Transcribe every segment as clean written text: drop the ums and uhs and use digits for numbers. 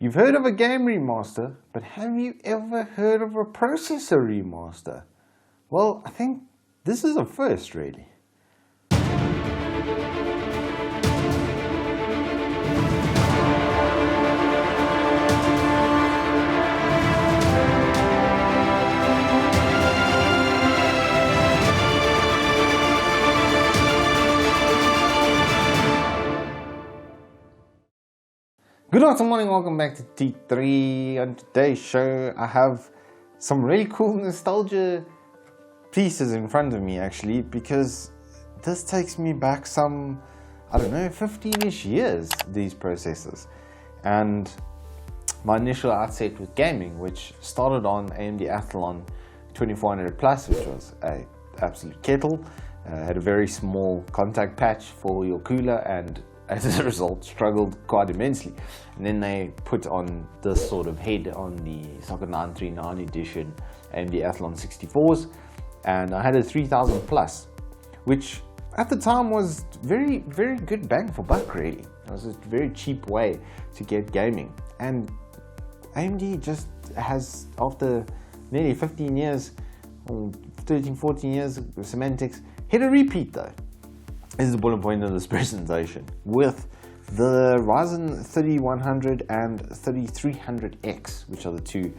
You've heard of a game remaster, but have you ever heard of a processor remaster? Well, I think this is a first, really. Good afternoon, welcome back to T3. On today's show, I have some really cool nostalgia pieces in front of me actually, because this takes me back some, I don't know, 15-ish years, these processors. And my initial outset with gaming, which started on AMD Athlon 2400 Plus, which was an absolute kettle, had a very small contact patch for your cooler, and as a result struggled quite immensely. And then they put on this sort of head on the Socket 939 edition AMD Athlon 64s, and I had a 3000 Plus, which at the time was very good bang for buck really. It was a very cheap way to get gaming, and AMD just has, after nearly 15 years or 13-14 years of semantics, hit a repeat though. This is the bullet point of this presentation with the Ryzen 3100 and 3300X, which are the two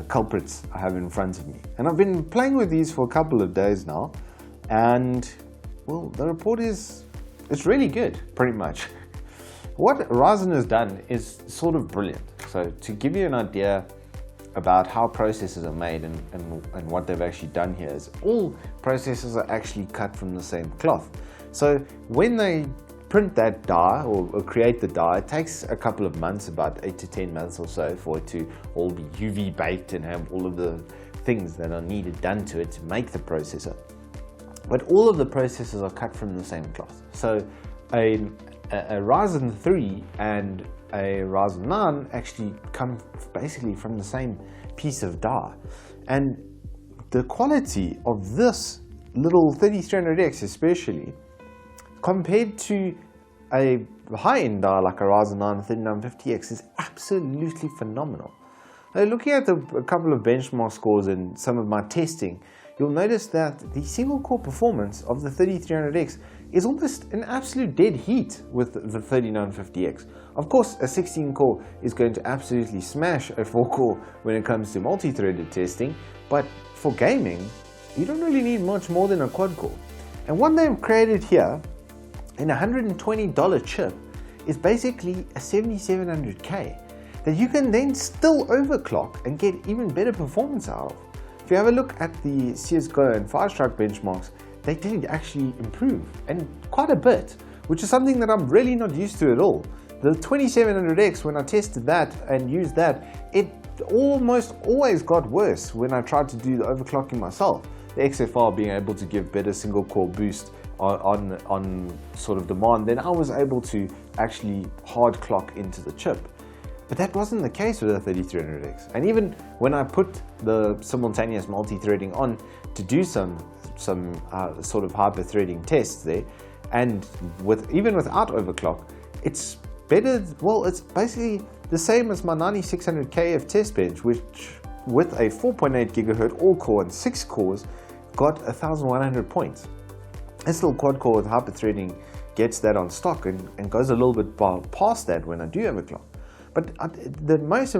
culprits I have in front of me. And I've been playing with these for a couple of days now, and well, the report is, it's really good, pretty much. What Ryzen has done is sort of brilliant. So to give you an idea about how processors are made and what they've actually done here is all processors are actually cut from the same cloth. So when they print that die or create the die, it takes a couple of months, about 8 to 10 months or so, for it to all be UV baked and have all of the things that are needed done to it to make the processor. But all of the processors are cut from the same cloth. So a Ryzen 3 and a Ryzen 9 actually come basically from the same piece of die. And the quality of this little 3300X especially, compared to a high-end die like a Ryzen 9 3950X, is absolutely phenomenal. Now, looking at a couple of benchmark scores and some of my testing, you'll notice that the single core performance of the 3300X is almost an absolute dead heat with the 3950X. Of course, a 16 core is going to absolutely smash a 4 core when it comes to multi-threaded testing, but for gaming, you don't really need much more than a quad core. And what they've created here in a $120 chip is basically a 7700K that you can then still overclock and get even better performance out of. If you have a look at the CSGO and Firestrike benchmarks, they did actually improve, and quite a bit, which is something that I'm really not used to at all. The 2700X, when I tested that and used that, it almost always got worse when I tried to do the overclocking myself. The XFR being able to give better single core boost on sort of demand than I was able to actually hard clock into the chip. But that wasn't the case with the 3300X. And even when I put the simultaneous multi-threading on to do some sort of hyper-threading tests there, and even without overclock, it's better. Well, it's basically the same as my 9600K of test bench, which with a 4.8 gigahertz all-core and 6 cores got 1100 points. And still quad core with hyper-threading gets that on stock and goes a little bit past that when I do overclock. But the most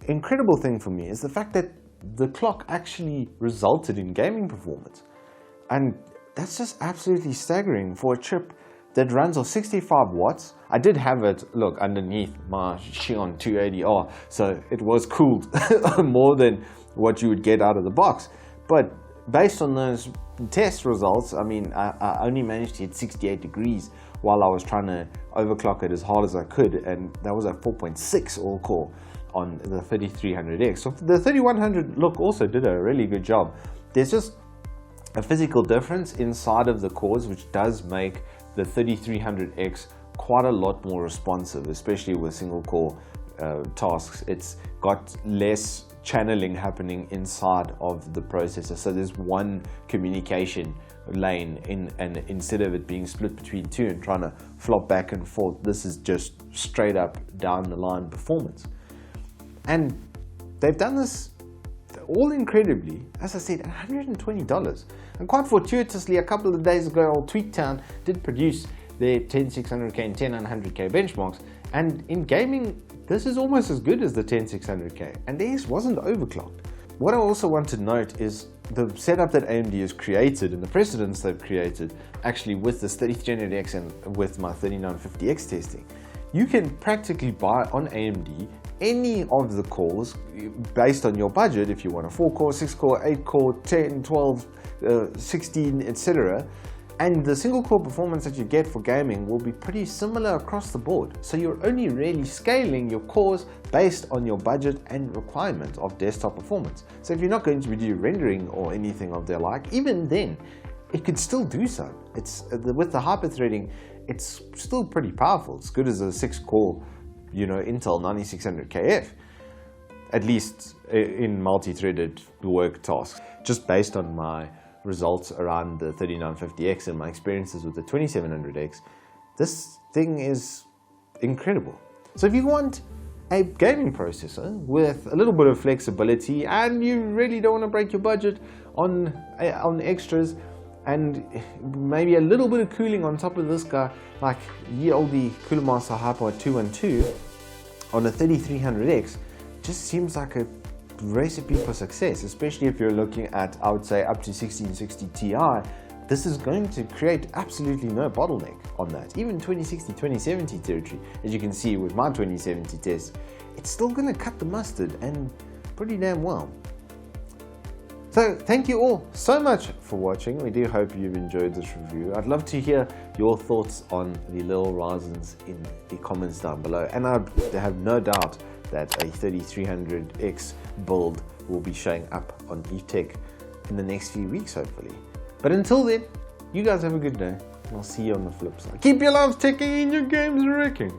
incredible thing for me is the fact that the clock actually resulted in gaming performance. And that's just absolutely staggering for a chip that runs off 65 watts. I did have it, look, underneath my Xeon 280R, so it was cooled more than what you would get out of the box. But based on those test results, I mean, I only managed to hit 68 degrees while I was trying to overclock it as hard as I could, and that was a 4.6 all-core on the 3300X. So the 3100, look, also did a really good job. There's just a physical difference inside of the cores, which does make the 3300X quite a lot more responsive, especially with single core tasks. It's got less channeling happening inside of the processor, so there's one communication lane and instead of it being split between two and trying to flop back and forth, this is just straight up down the line performance. And they've done this all incredibly, as I said, $120. And quite fortuitously, a couple of days ago, old TweetTown did produce their 10600K and 10900K benchmarks, and in gaming this is almost as good as the 10600K, and theirs wasn't overclocked. What I also want to note is the setup that AMD has created and the precedents they've created actually with this 3300X and with my 3950X testing. You can practically buy on AMD any of the cores based on your budget, if you want a 4-core, 6-core, 8-core, 10, 12, 16, etc. And the single core performance that you get for gaming will be pretty similar across the board. So you're only really scaling your cores based on your budget and requirement of desktop performance. So if you're not going to be doing rendering or anything of their like, even then, it could still do so. It's with the hyper-threading, it's still pretty powerful. It's good as a 6-core, Intel 9600KF, at least in multi-threaded work tasks. Just based on my results around the 3950X and my experiences with the 2700X, this thing is incredible. So if you want a gaming processor with a little bit of flexibility and you really don't want to break your budget on extras, and maybe a little bit of cooling on top of this guy, like ye olde Cooler Master HiPod 212 on a 3300X, just seems like a recipe for success, especially if you're looking at, I would say, up to 1660 Ti. This is going to create absolutely no bottleneck on that. Even 2060, 2070 territory, as you can see with my 2070 test, it's still going to cut the mustard, and pretty damn well. So thank you all so much for watching. We do hope you've enjoyed this review. I'd love to hear your thoughts on the little Ryzens in the comments down below, and I have no doubt that a 3300X build will be showing up on eTech in the next few weeks, hopefully. But until then, you guys have a good day, and I'll see you on the flip side. Keep your lives ticking and your games wrecking.